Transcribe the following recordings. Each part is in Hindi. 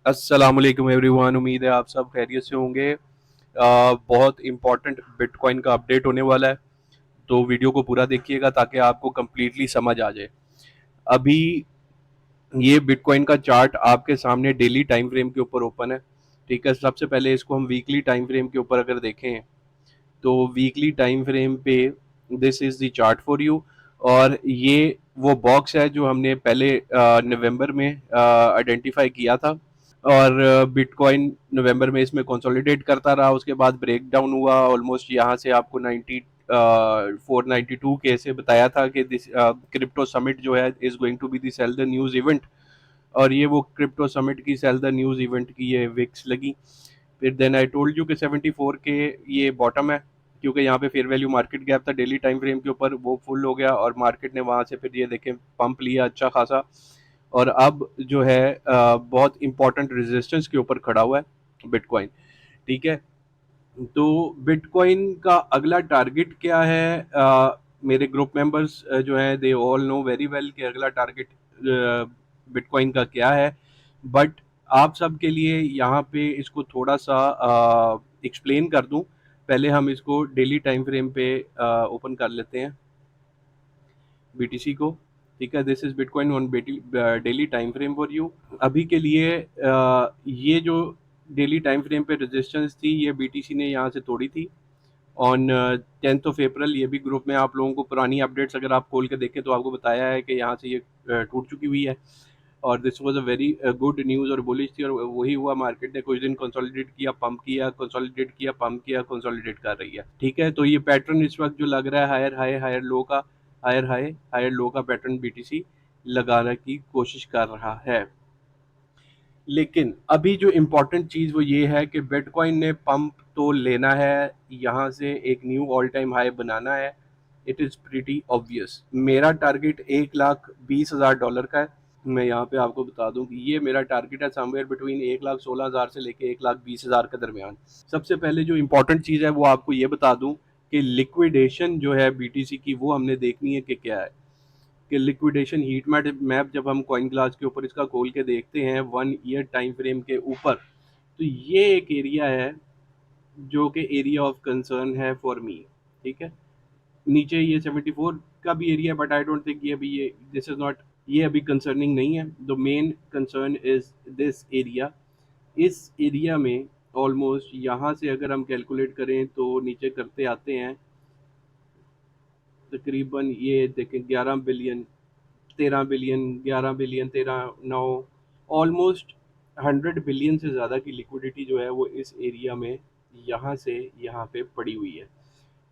अस्सलाम वालेकुम एवरीवन। उम्मीद है आप सब खैरियत से होंगे। बहुत इम्पोर्टेंट बिटकॉइन का अपडेट होने वाला है, तो वीडियो को पूरा देखिएगा ताकि आपको कम्प्लीटली समझ आ जाए। अभी ये बिटकॉइन का चार्ट आपके सामने डेली टाइम फ्रेम के ऊपर ओपन है। ठीक है, सबसे पहले इसको हम वीकली टाइम फ्रेम के ऊपर अगर देखें तो वीकली टाइम फ्रेम पे this is the chart for you. और ये वो बॉक्स है जो हमने पहले नवंबर में आइडेंटिफाई किया था। और बिटकॉइन नवंबर में इसमें कंसोलिडेट करता रहा, उसके बाद ब्रेक डाउन हुआ ऑलमोस्ट यहाँ से। आपको 492 के से बताया था कि दिस क्रिप्टो समिट जो है is going to be the sell the news event. और ये वो क्रिप्टो समिट की सेल द न्यूज़ इवेंट की ये विक्स लगी। फिर देन आई टोल्ड यू कि 74 के ये बॉटम है, क्योंकि यहाँ पे फेयर वैल्यू मार्केट गैप था डेली टाइम फ्रेम के ऊपर, वो फुल हो गया और मार्केट ने वहाँ से फिर ये देखें पंप लिया अच्छा खासा। और अब जो है बहुत इंपॉर्टेंट रेजिस्टेंस के ऊपर खड़ा हुआ है बिटकॉइन। ठीक है, तो बिटकॉइन का अगला टारगेट क्या है? मेरे ग्रुप मेंबर्स जो हैं they all know very well कि अगला टारगेट बिटकॉइन का क्या है। बट आप सब के लिए यहाँ पे इसको थोड़ा सा एक्सप्लेन कर दूं। पहले हम इसको डेली टाइम फ्रेम पे ओपन कर लेते हैं बीटीसी को। ठीक है, this is bitcoin on daily time frame for you. अभी के लिए ये जो डेली टाइम फ्रेम पे रेजिस्टेंस थी ये बीटीसी ने यहाँ से तोड़ी थी ऑन 10th ऑफ अप्रैल। ये भी ग्रुप में आप लोगों को पुरानी अपडेट्स अगर आप खोल के देखें तो आपको बताया है कि यहाँ से ये टूट चुकी हुई है। और this was a very good news और बुलिश थी, और वही हुआ। मार्केट ने कुछ दिन कंसोलिडेट किया, पंप किया, कंसोलिडेट किया, पंप किया, कंसोलिडेट कर रही है। ठीक है, तो ये पैटर्न इस वक्त जो लग रहा है हायर हाई हायर लो का, हायर हाई हायर लो का पैटर्न बीटीसी लगाने की कोशिश कर रहा है। लेकिन अभी जो इम्पोर्टेंट चीज़ वो ये है कि बिटकॉइन ने पंप तो लेना है, यहाँ से एक न्यू ऑल टाइम हाई बनाना है। It is pretty obvious. मेरा टारगेट $1,20,000 का है। मैं यहाँ पे आपको बता दूं कि ये मेरा टारगेट है समवेयर बिटवीन 1,16,000 से लेके 1,20,000 के दरमियान। सबसे पहले जो इम्पोर्टेंट चीज़ है वो आपको ये बता दूं कि लिक्विडेशन जो है बीटीसी की वो हमने देखनी है कि क्या है। कि लिक्विडेशन हीट मैप जब हम कॉइन ग्लास के ऊपर इसका खोल के देखते हैं 1 ईयर टाइम फ्रेम के ऊपर, तो ये एक एरिया है जो कि एरिया ऑफ कंसर्न है फॉर मी। ठीक है, नीचे ये 74 का भी एरिया है, बट आई डोंट थिंक ये अभी ये दिस इज नॉट, ये अभी कंसर्निंग नहीं है। The main concern is this area. इस एरिया में ऑलमोस्ट यहाँ से अगर हम कैलकुलेट करें तो नीचे करते आते हैं तकरीबन, ये देखें 11 billion, 13 billion, 11 billion, 13, 9, almost 100 billion से ज़्यादा की लिक्विडिटी जो है वो इस एरिया में यहाँ से यहाँ पे पड़ी हुई है।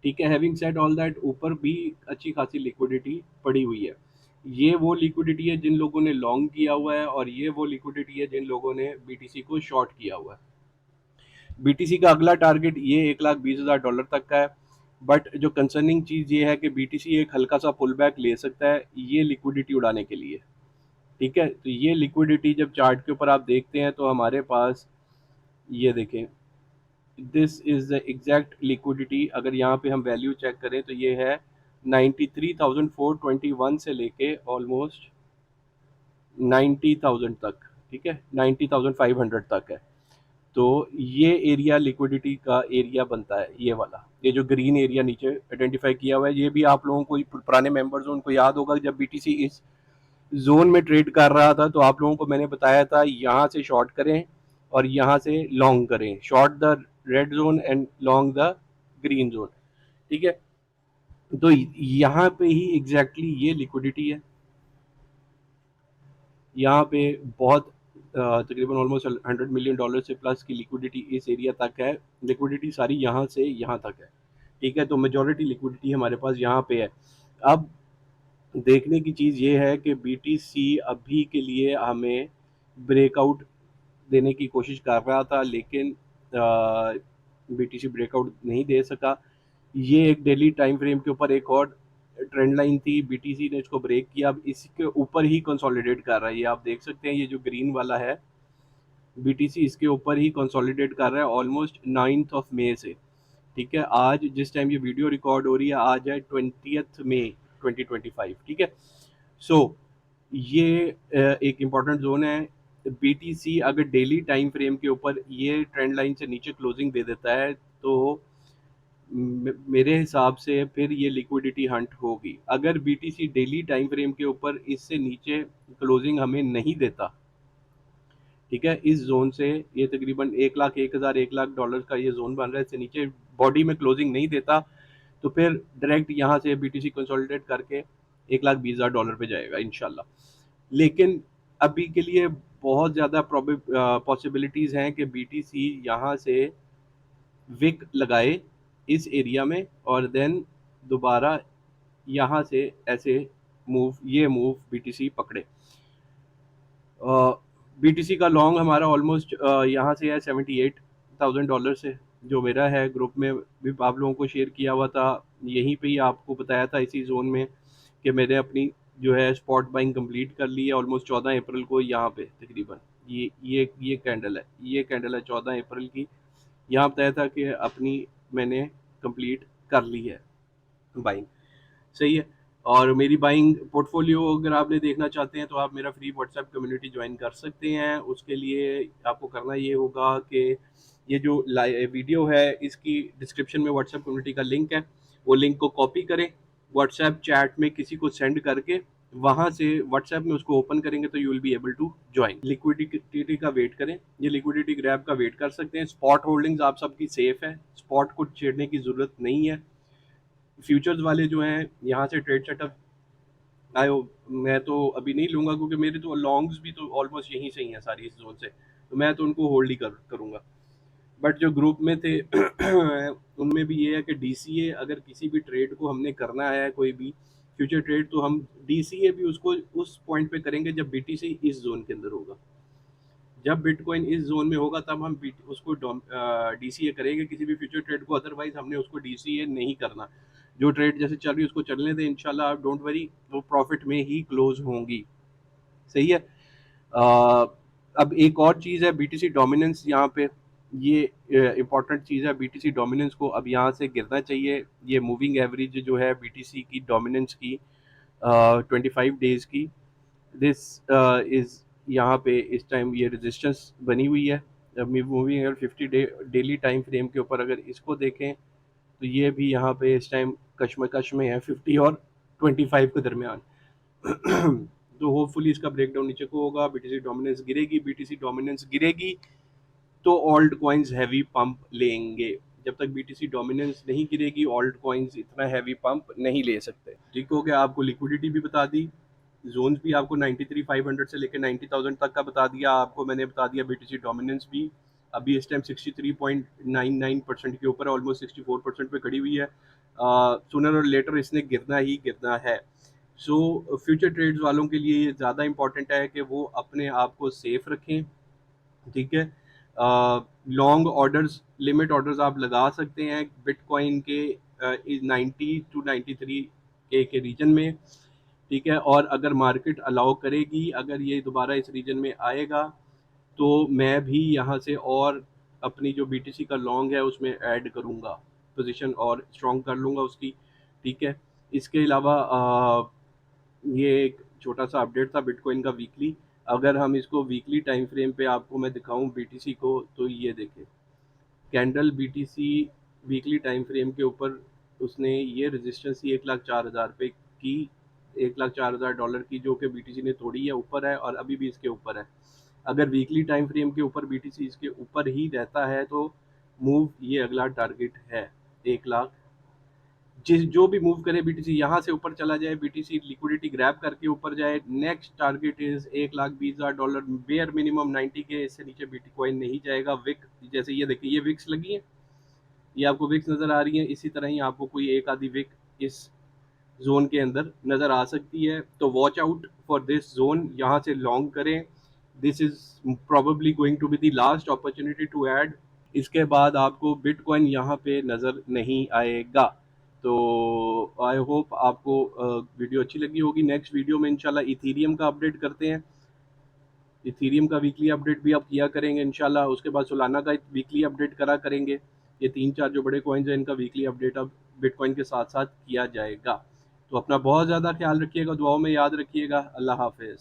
ठीक है, हैविंग सेड ऑल दैट, ऊपर भी अच्छी खासी लिक्विडिटी पड़ी हुई है। ये वो लिक्विडिटी है जिन लोगों ने लॉन्ग किया हुआ है, और ये वो लिक्विडिटी है जिन लोगों ने बीटीसी को शॉर्ट किया हुआ है। बीटीसी का अगला टारगेट ये $1,20,000 तक का है। बट जो कंसर्निंग चीज़ ये है कि बीटीसी एक हल्का सा पुल बैक ले सकता है ये लिक्विडिटी उड़ाने के लिए। ठीक है, तो ये लिक्विडिटी जब चार्ट के ऊपर आप देखते हैं तो हमारे पास ये देखें, this is the exact liquidity. अगर यहाँ पे हम वैल्यू चेक करें तो ये है 93,421 से लेके ऑलमोस्ट 90,000 तक। ठीक है, 90,500 तक है। तो ये एरिया लिक्विडिटी का एरिया बनता है, ये वाला, ये जो ग्रीन एरिया नीचे आइडेंटिफाई किया हुआ है। ये भी आप लोगों को पुराने मेंबर्स उनको याद होगा, जब बीटीसी इस जोन में ट्रेड कर रहा था तो आप लोगों को मैंने बताया था यहाँ से शॉर्ट करें और यहाँ से लॉन्ग करें, short the red zone and long the green zone. ठीक है, तो यहाँ पे ही एग्जैक्टली ये लिक्विडिटी है। यहाँ पे बहुत तकरीबन ऑलमोस्ट $100 मिलियन से प्लस की लिक्विडिटी इस एरिया तक है। लिक्विडिटी सारी यहाँ से यहाँ तक है। ठीक है, तो मेजॉरिटी लिक्विडिटी हमारे पास यहाँ पे है। अब देखने की चीज़ ये है कि बीटीसी अभी के लिए हमें ब्रेकआउट देने की कोशिश कर रहा था, लेकिन बीटीसी ब्रेकआउट नहीं दे सका। ये एक डेली टाइम फ्रेम के ऊपर एक और ट्रेंड लाइन थी, बीटीसी ने इसको ब्रेक किया, अब इसके ऊपर ही कंसोलिडेट कर रहा है। ये आप देख सकते हैं, ये जो ग्रीन वाला है बीटीसी इसके ऊपर ही कंसोलिडेट कर रहा है ऑलमोस्ट 9 मई से। ठीक है, आज जिस टाइम ये वीडियो रिकॉर्ड हो रही है आज है 20 मई 2025। ठीक है, सो ये एक इम्पॉर्टेंट जोन है। बीटीसी अगर डेली टाइम फ्रेम के ऊपर ये ट्रेंड लाइन से नीचे क्लोजिंग दे देता है तो मेरे हिसाब से फिर ये लिक्विडिटी हंट होगी। अगर बीटीसी डेली टाइम फ्रेम के ऊपर इससे नीचे क्लोजिंग हमें नहीं देता, ठीक है, इस जोन से ये तकरीबन 1 लाख 1,000 1 लाख डॉलर का ये जोन बन रहा है, इससे नीचे बॉडी में क्लोजिंग नहीं देता तो फिर डायरेक्ट यहाँ से बीटीसी कंसोलिडेट करके 1,20,000 डॉलर पे जाएगा इंशाल्लाह। लेकिन अभी के लिए बहुत ज़्यादा पॉसिबिलिटीज़ हैं कि बीटीसी यहाँ से विक लगाए इस एरिया में और देन दोबारा यहाँ से ऐसे ये मूव बीटीसी पकड़े। बीटीसी का लॉन्ग हमारा ऑलमोस्ट यहाँ से है $78,000 से, जो मेरा है ग्रुप में भी आप लोगों को शेयर किया हुआ था, यहीं पे ही आपको बताया था इसी जोन में कि मैंने अपनी जो है स्पॉट बाइंग कंप्लीट कर ली है ऑलमोस्ट 14 अप्रैल को। यहाँ पे तकरीबन ये कैंडल है 14 अप्रैल की। यहाँ बताया था कि अपनी मैंने कंप्लीट कर ली है बाइंग, सही है। और मेरी बाइंग पोर्टफोलियो अगर आपने देखना चाहते हैं तो आप मेरा फ्री व्हाट्सएप कम्युनिटी ज्वाइन कर सकते हैं। उसके लिए आपको करना ये होगा कि ये जो वीडियो है इसकी डिस्क्रिप्शन में व्हाट्सएप कम्युनिटी का लिंक है, वो लिंक को कॉपी करें, व्हाट्सएप चैट में किसी को सेंड करके वहाँ से व्हाट्सएप में उसको ओपन करेंगे तो you will be able to join. Liquidity का वेट करें, ये लिक्विडिटी ग्रैब का वेट कर सकते हैं। स्पॉट होल्डिंग्स आप सबकी सेफ है, स्पॉट को छेड़ने की ज़रूरत नहीं है। फ्यूचर्स वाले जो हैं यहाँ से ट्रेड सेटअप आयो मैं तो अभी नहीं लूँगा क्योंकि मेरे तो लॉन्ग्स भी तो ऑलमोस्ट यहीं से ही हैं सारी इस जोन से, तो मैं तो उनको होल्ड ही करूँगा। बट जो ग्रुप में थे उनमें भी ये है कि डीसीए अगर किसी भी ट्रेड को हमने करना है, कोई भी फ्यूचर ट्रेड, तो हम डीसीए भी उसको उस पॉइंट पे करेंगे जब बीटीसी इस जोन के अंदर होगा। जब बिटकॉइन इस जोन में होगा तब हम उसको डीसीए करेंगे किसी भी फ्यूचर ट्रेड को, अदरवाइज हमने उसको डीसीए नहीं करना। जो ट्रेड जैसे चल रही है उसको चलने दें, इंशाल्लाह आप डोंट वरी, वो प्रॉफिट में ही क्लोज होंगी, सही है। अ, अब एक और चीज़ है बीटीसी डोमिनेंस, यहाँ पे ये इंपॉर्टेंट चीज़ है। बीटीसी डोमिनेंस को अब यहाँ से गिरना चाहिए। ये मूविंग एवरेज जो है बीटीसी की डोमिनेंस की 25 डेज की, दिस इज यहाँ पे इस टाइम ये रेजिस्टेंस बनी हुई है। Moving average 50 daily time frame के ऊपर अगर इसको देखें तो ये भी यहाँ पे इस टाइम कशमकश में है 50 और 25 के दरमियान। तो होपफुली इसका ब्रेकडाउन नीचे को होगा, बीटीसी डोमिनेंस गिरेगी, बीटीसी डोमिनेंस गिरेगी तो ऑल्ट कॉइन्स हैवी पंप लेंगे। जब तक बीटीसी डोमिनेंस नहीं गिरेगी ऑल्ट कॉइन्स इतना हैवी पंप नहीं ले सकते। ठीक हो गया, आपको लिक्विडिटी भी बता दी, जोन्स भी आपको 93,500 से लेकर 90,000 तक का बता दिया आपको मैंने, बता दिया बीटीसी डोमिनेंस भी अभी इस टाइम 63.99% के ऊपर, ऑलमोस्ट 64% पे खड़ी हुई है। सुनर और लेटर इसने गिरना ही गिरना है। सो फ्यूचर ट्रेड्स वालों के लिए ये ज़्यादा इंपॉर्टेंट है कि वो अपने आप को सेफ रखें, ठीक है। लॉन्ग ऑर्डर्स, लिमिट ऑर्डर्स आप लगा सकते हैं बिटकॉइन के 90 to 93 के रीजन में, ठीक है। और अगर मार्केट अलाउ करेगी, अगर ये दोबारा इस रीजन में आएगा तो मैं भी यहाँ से और अपनी जो बीटीसी का लॉन्ग है उसमें ऐड करूँगा, पोजीशन और स्ट्रॉन्ग कर लूँगा उसकी, ठीक है। इसके अलावा ये एक छोटा सा अपडेट था बिटकॉइन का वीकली। अगर हम इसको वीकली टाइम फ्रेम पे आपको मैं दिखाऊं बीटीसी को, तो ये देखें candle BTC weekly time frame के ऊपर उसने ये रेजिस्टेंस ही 1,04,000 पे की, $1,04,000 की, जो कि बीटीसी ने तोड़ी है, ऊपर है और अभी भी इसके ऊपर है। अगर वीकली टाइम फ्रेम के ऊपर बीटीसी इसके ऊपर ही रहता है तो मूव ये अगला टारगेट है 1 लाख। जो भी मूव करे बीटीसी यहाँ से ऊपर चला जाए, बीटीसी लिक्विडिटी ग्रैब करके ऊपर जाए, next target is $1,20,000, bare minimum 90 के, इससे नीचे बिटकॉइन नहीं जाएगा। विक जैसे ये देखिए ये विक्स लगी है, ये आपको विक्स नज़र आ रही है, इसी तरह ही आपको कोई एक आधी विक इस जोन के अंदर नज़र आ सकती है। तो watch out for this zone, यहाँ से लॉन्ग करें, this is probably going to be the last opportunity to add. इसके बाद आपको बिटकॉइन यहाँ पे नज़र नहीं आएगा। तो आई होप आपको वीडियो अच्छी लगी होगी। नेक्स्ट वीडियो में इंशाल्लाह इथीरियम का अपडेट करते हैं, इथीरियम का वीकली अपडेट भी आप किया करेंगे इंशाल्लाह। उसके बाद सोलाना का वीकली अपडेट करा करेंगे। ये 3-4 जो बड़े कॉइन्स हैं इनका वीकली अपडेट अब बिटकॉइन के साथ साथ किया जाएगा। तो अपना बहुत ज़्यादा ख्याल रखिएगा, दुआओं में याद रखिएगा। अल्लाह हाफिज़।